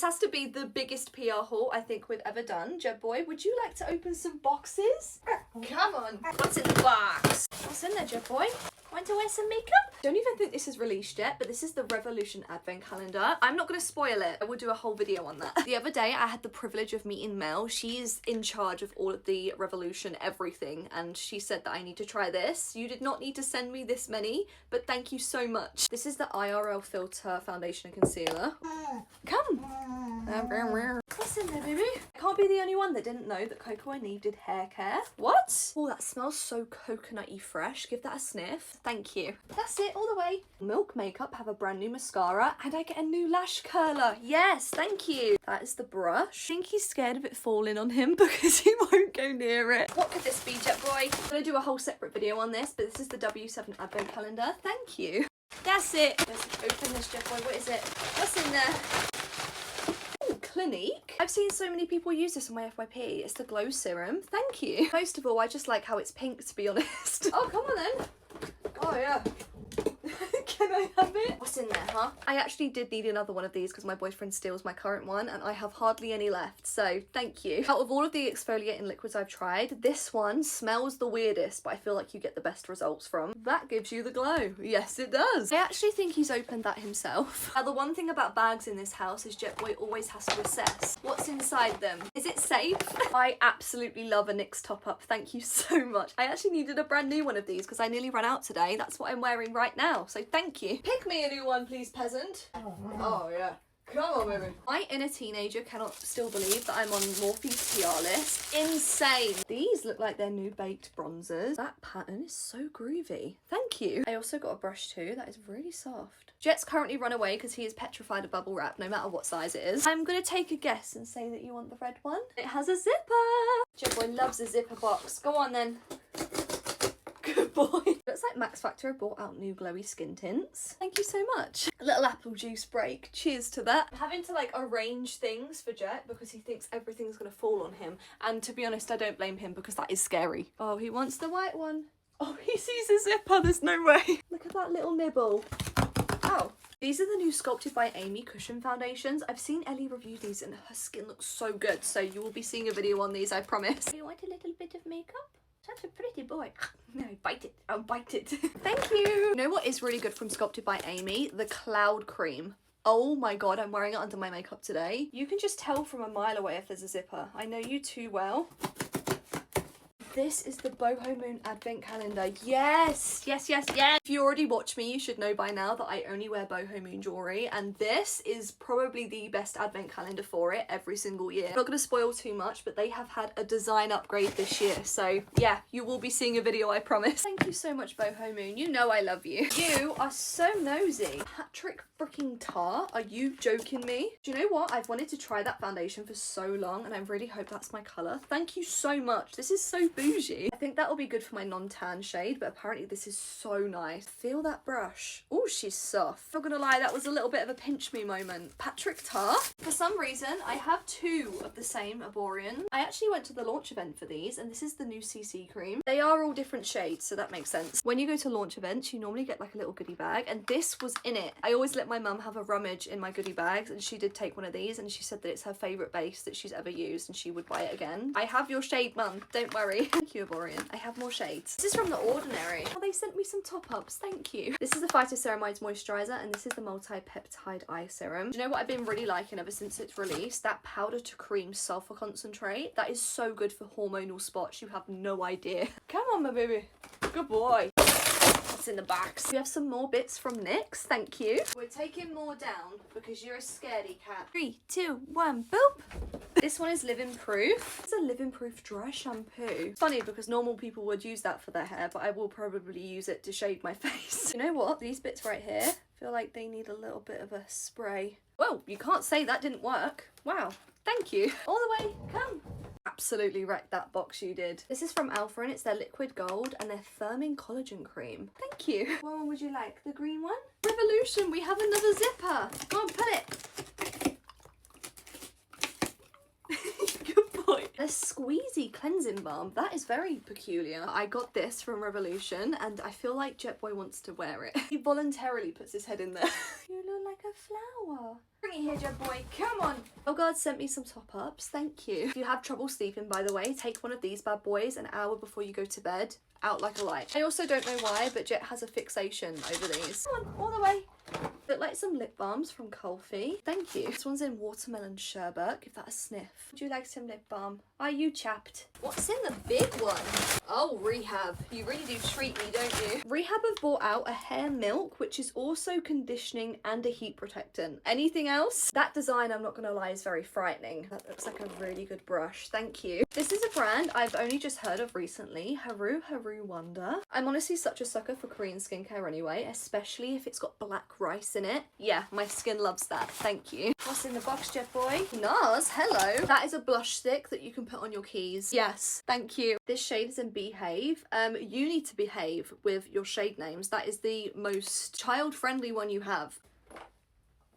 has to be the biggest PR haul I think we've ever done. Jeb boy, would you like to open some boxes? Come on. What's in the box? What's in there, Jeb boy? Want to wear some makeup? Don't even think this is released yet, but this is the Revolution Advent Calendar. I'm not going to spoil it. I will do a whole video on that. The other day, I had the privilege of meeting Mel. She's in charge of all of the Revolution everything, and she said that I need to try this. You did not need to send me this many, but thank you so much. This is the IRL Filter Foundation and Concealer. Come. What's in there, baby? I can't be the only one that didn't know that Coco and Eve did hair care. What? Oh, that smells so coconutty fresh. Give that a sniff. Thank you. That's it, all the way. Milk Makeup have a brand new mascara, and I get a new lash curler. Yes, thank you. That is the brush. I think he's scared of it falling on him because he won't go near it. What could this be, Jet Boy? I'm gonna do a whole separate video on this, but this is the W7 Advent Calendar. Thank you. That's it. Let's open this, Jet Boy. What is it? What's in there? Clinique. I've seen so many people use this on my FYP. It's the Glow Serum. Thank you. Most of all, I just like how it's pink, to be honest. Oh, come on then. Oh, yeah. Can I have it? What's in there, huh? I actually did need another one of these because my boyfriend steals my current one and I have hardly any left, so thank you. Out of all of the exfoliating liquids I've tried, this one smells the weirdest, but I feel like you get the best results from. That gives you the glow. Yes, it does. I actually think he's opened that himself. Now, the one thing about bags in this house is Jet Boy always has to assess what's inside them. Is it safe? I absolutely love a NYX top up. Thank you so much. I actually needed a brand new one of these because I nearly ran out today. That's what I'm wearing right now, so thank you. Pick me a new one, please, peasant. Oh, yeah. Come on, baby. My inner teenager cannot still believe that I'm on Morphe's PR list. Insane. These look like they're new baked bronzers. That pattern is so groovy. Thank you. I also got a brush too. That is really soft. Jet's currently run away because he is petrified of bubble wrap, no matter what size it is. I'm going to take a guess and say that you want the red one. It has a zipper. Jet Boy loves a zipper box. Go on, then. Good boy. Looks like Max Factor have brought out new glowy skin tints. Thank you so much. A little apple juice break. Cheers to that. I'm having to like arrange things for Jet because he thinks everything's gonna fall on him. And to be honest, I don't blame him because that is scary. Oh, he wants the white one. Oh, he sees a zipper. There's no way. Look at that little nibble. Ow. These are the new Sculpted by Amy cushion foundations. I've seen Ellie review these and her skin looks so good. So you will be seeing a video on these, I promise. You want a little bit of makeup? Such a pretty boy. No, bite it. I'll bite it. Thank you. You know what is really good from Sculpted by Amy? The Cloud Cream. Oh my god, I'm wearing it under my makeup today. You can just tell from a mile away if there's a zipper. I know you too well. This is the Boho Moon Advent Calendar. Yes, yes, yes, yes. If you already watch me, you should know by now that I only wear Boho Moon jewellery, and this is probably the best Advent calendar for it every single year. I'm not going to spoil too much, but they have had a design upgrade this year, so yeah, you will be seeing a video, I promise. Thank you so much, Boho Moon. You know I love you. You are so nosy. Patrick freaking Tar, are you joking me? Do you know what? I've wanted to try that foundation for so long, and I really hope that's my colour. Thank you so much. This is so bougie. I think that will be good for my non-tan shade, but apparently this is so nice. Feel that brush. Oh, she's soft. Not gonna lie, that was a little bit of a pinch me moment. Patrick Tar. For some reason, I have two of the same Aborian. I actually went to the launch event for these, and this is the new CC cream. They are all different shades, so that makes sense. When you go to launch events, you normally get like a little goodie bag, and this was in it. I always let my mum have a rummage in my goodie bags, and she did take one of these, and she said that it's her favourite base that she's ever used, and she would buy it again. I have your shade, mum. Don't worry. Thank you, Aborian. I have more shades. This is from The Ordinary. Oh, they sent me some top-ups. Thank you. This is the Phytoceramides Moisturiser, and this is the Multi-Peptide Eye Serum. Do you know what I've been really liking ever since it's released? That powder to cream sulfur concentrate. That is so good for hormonal spots. You have no idea. Come on, my baby. Good boy. What's in the box? We have some more bits from NYX. Thank you. We're taking more down because you're a scaredy cat. 3, 2, 1, boop. This one is Living Proof. It's a Living Proof dry shampoo. Funny because normal people would use that for their hair, but I will probably use it to shave my face. You know what? These bits right here feel like they need a little bit of a spray. Well, you can't say that didn't work. Wow. Thank you. All the way. Come. Absolutely wrecked that box you did. This is from Alpha and it's their liquid gold and their firming collagen cream. Thank you. What one would you like? The green one? Revolution, we have another zipper. Go on, put it. Good boy. A squeezy cleansing balm. That is very peculiar. I got this from Revolution and I feel like Jet Boy wants to wear it. He voluntarily puts his head in there. You look like a flower. Bring it here, Jet Boy. Come on. CoverGuard sent me some top-ups. Thank you. If you have trouble sleeping, by the way, take one of these bad boys an hour before you go to bed. Out like a light. I also don't know why, but Jet has a fixation over these. Come on, all the way. Look like some lip balms from Kulfi. Thank you. This one's in watermelon sherbet. Give that a sniff. Would you like some lip balm? Are you chapped? What's in the big one? Oh, Rehab. You really do treat me, don't you? Rehab have brought out a hair milk, which is also conditioning and a heat protectant. Anything else? That design, I'm not gonna lie, is very frightening. That looks like a really good brush. Thank you. This is a brand I've only just heard of recently. Haru Wonder. I'm honestly such a sucker for Korean skincare anyway, especially if it's got black rice in it. Yeah, my skin loves that. Thank you. What's in the box, Jet Boy? NARS, hello. That is a blush stick that you can put on your keys. Yes, thank you. This shade is in Behave. You need to behave with your shade names. That is the most child-friendly one you have.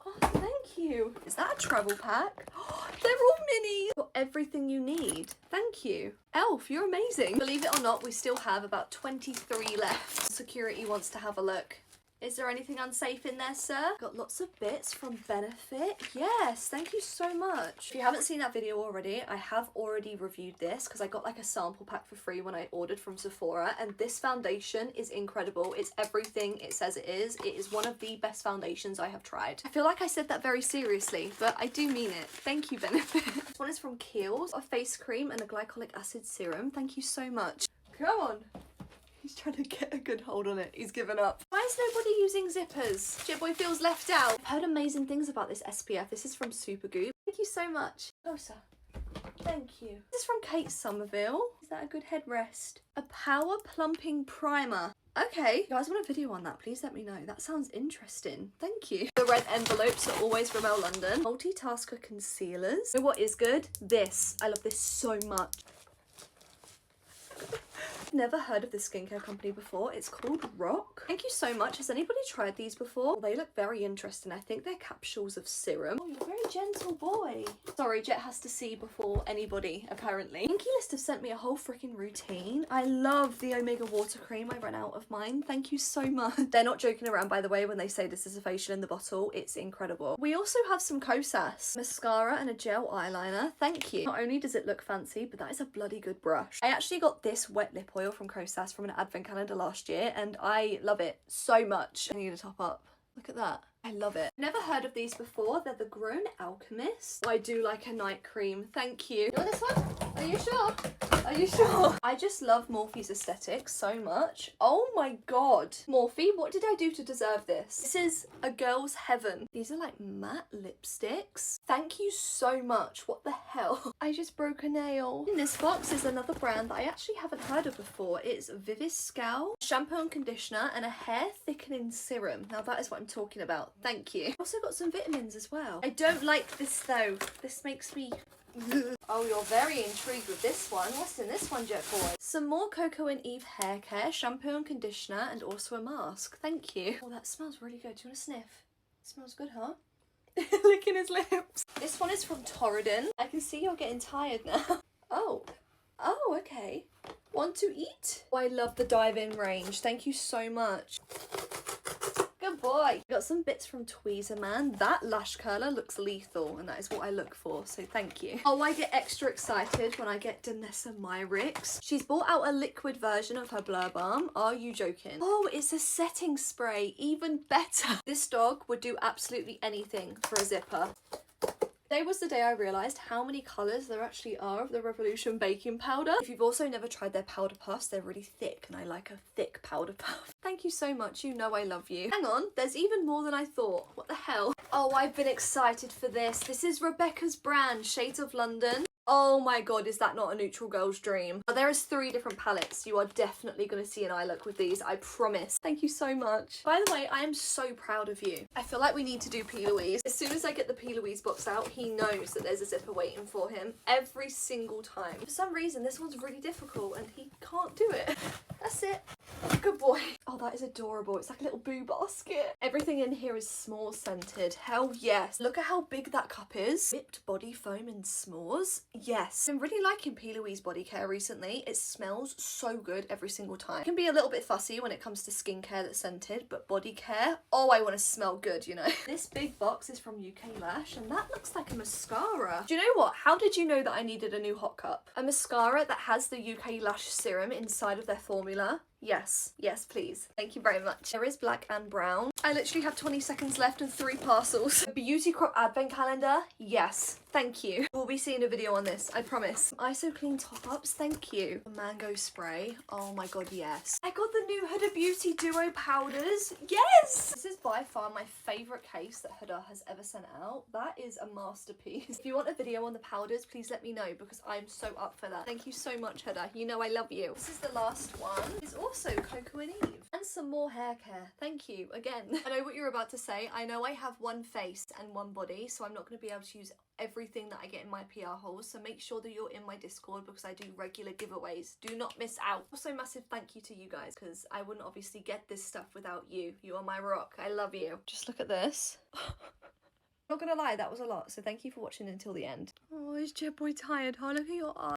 Oh, thank you. Is that a travel pack? Oh, they're all mini. Got everything you need. Thank you. Elf, you're amazing. Believe it or not, we still have about 23 left. Security wants to have a look. Is there anything unsafe in there, sir? Got lots of bits from Benefit. Yes, thank you so much. If you haven't seen that video already, I have already reviewed this because I got like a sample pack for free when I ordered from Sephora, and this foundation is incredible. It's everything it says it is. It is one of the best foundations I have tried. I feel like I said that very seriously, but I do mean it. Thank you, Benefit. This one is from Kiehl's, a face cream and a glycolic acid serum. Thank you so much. Come on. He's trying to get a good hold on it. He's given up. Why is nobody using zippers? Jet Boy feels left out. I've heard amazing things about this SPF. This is from Supergoop. Thank you so much. Closer. Thank you. This is from Kate Somerville. Is that a good headrest? A power plumping primer. Okay. You guys want a video on that? Please let me know. That sounds interesting. Thank you. The red envelopes are always Rimmel London. Multitasker concealers. You know what is good? This. I love this so much. Never heard of this skincare company before. It's called Rock. Thank you so much. Has anybody tried these before? Well, they look very interesting. I think they're capsules of serum. Oh, you're a very gentle boy. Sorry, Jet has to see before anybody, apparently. Pinky List have sent me a whole freaking routine. I love the Omega water cream. I ran out of mine. Thank you so much. They're not joking around, by the way, when they say this is a facial in the bottle. It's incredible. We also have some Kosas mascara and a gel eyeliner. Thank you. Not only does it look fancy, but that is a bloody good brush. I actually got this wet lip oil from Kosas from an advent calendar last year, and I love it so much. I need a top up. Look at that. I love it. Never heard of these before. They're the Grown Alchemist. I do like a night cream. Thank you. You want this one? Are you sure? Are you sure? I just love Morphe's aesthetics so much. Oh my god. Morphe, what did I do to deserve this? This is a girl's heaven. These are like matte lipsticks. Thank you so much. What the hell? I just broke a nail. In this box is another brand that I actually haven't heard of before. It's Viviscal shampoo and conditioner and a hair thickening serum. Now that is what I'm talking about. Thank you. Also got some vitamins as well. I don't like this though. This makes me... Oh, you're very intrigued with this one. What's in this one, Jet Boy? Some more Coco and Eve hair care, shampoo and conditioner, and also a mask. Thank you. Oh, that smells really good. Do you want to sniff? It smells good, huh? Licking his lips. This one is from Torridon. I can see you're getting tired now. Oh. Oh, okay. Want to eat? Oh, I love the dive-in range. Thank you so much. Good boy. Got some bits from Tweezerman. That lash curler looks lethal, and that is what I look for, so thank you. Oh, I get extra excited when I get Danessa Myricks. She's brought out a liquid version of her Blur Balm. Are you joking? Oh, it's a setting spray. Even better. This dog would do absolutely anything for a zipper. Today was the day I realised how many colours there actually are of the Revolution baking powder. If you've also never tried their powder puffs, they're really thick, and I like a thick powder puff. Thank you so much, you know I love you. Hang on, there's even more than I thought. What the hell? Oh, I've been excited for this. This is Rebecca's brand, Shades of London. Oh my god, is that not a neutral girl's dream? There is 3 different palettes. You are definitely going to see an eye look with these, I promise. Thank you so much. By the way, I am so proud of you. I feel like we need to do P. Louise. As soon as I get the P. Louise box out, he knows that there's a zipper waiting for him every single time. For some reason, this one's really difficult and he can't do it. That's it. Good boy. Oh, that is adorable. It's like a little boo basket. Everything in here is s'mores scented. Hell yes. Look at how big that cup is. Whipped body foam and s'mores. Yes. I'm really liking P. Louise body care recently. It smells so good every single time. It can be a little bit fussy when it comes to skincare that's scented, but body care, oh, I want to smell good, you know. This big box is from UK Lash, and that looks like a mascara. Do you know what? How did you know that I needed a new hot cup? A mascara that has the UK Lash serum inside of their formula. Yes, yes, please. Thank you very much. There is black and brown. I literally have 20 seconds left and 3 parcels. A Beauty Crop advent calendar. Yes, thank you. We'll be seeing a video on this, I promise. ISO clean top-ups, thank you. A mango spray. Oh my god, yes. I got the new Huda Beauty Duo powders. Yes! This is by far my favourite case that Huda has ever sent out. That is a masterpiece. If you want a video on the powders, please let me know because I'm so up for that. Thank you so much, Huda. You know I love you. This is the last one. It's also Coco and Eve. And some more hair care. Thank you again. I know what you're about to say. I know I have one face and one body, so I'm not going to be able to use everything that I get in my PR hauls, so make sure that you're in my Discord because I do regular giveaways. Do not miss out. Also, massive thank you to you guys because I wouldn't obviously get this stuff without you. You are my rock. I love you. Just look at this. Not gonna lie, that was a lot, so thank you for watching until the end. Oh, is Jeb Boy tired? Huh? Look at your eyes.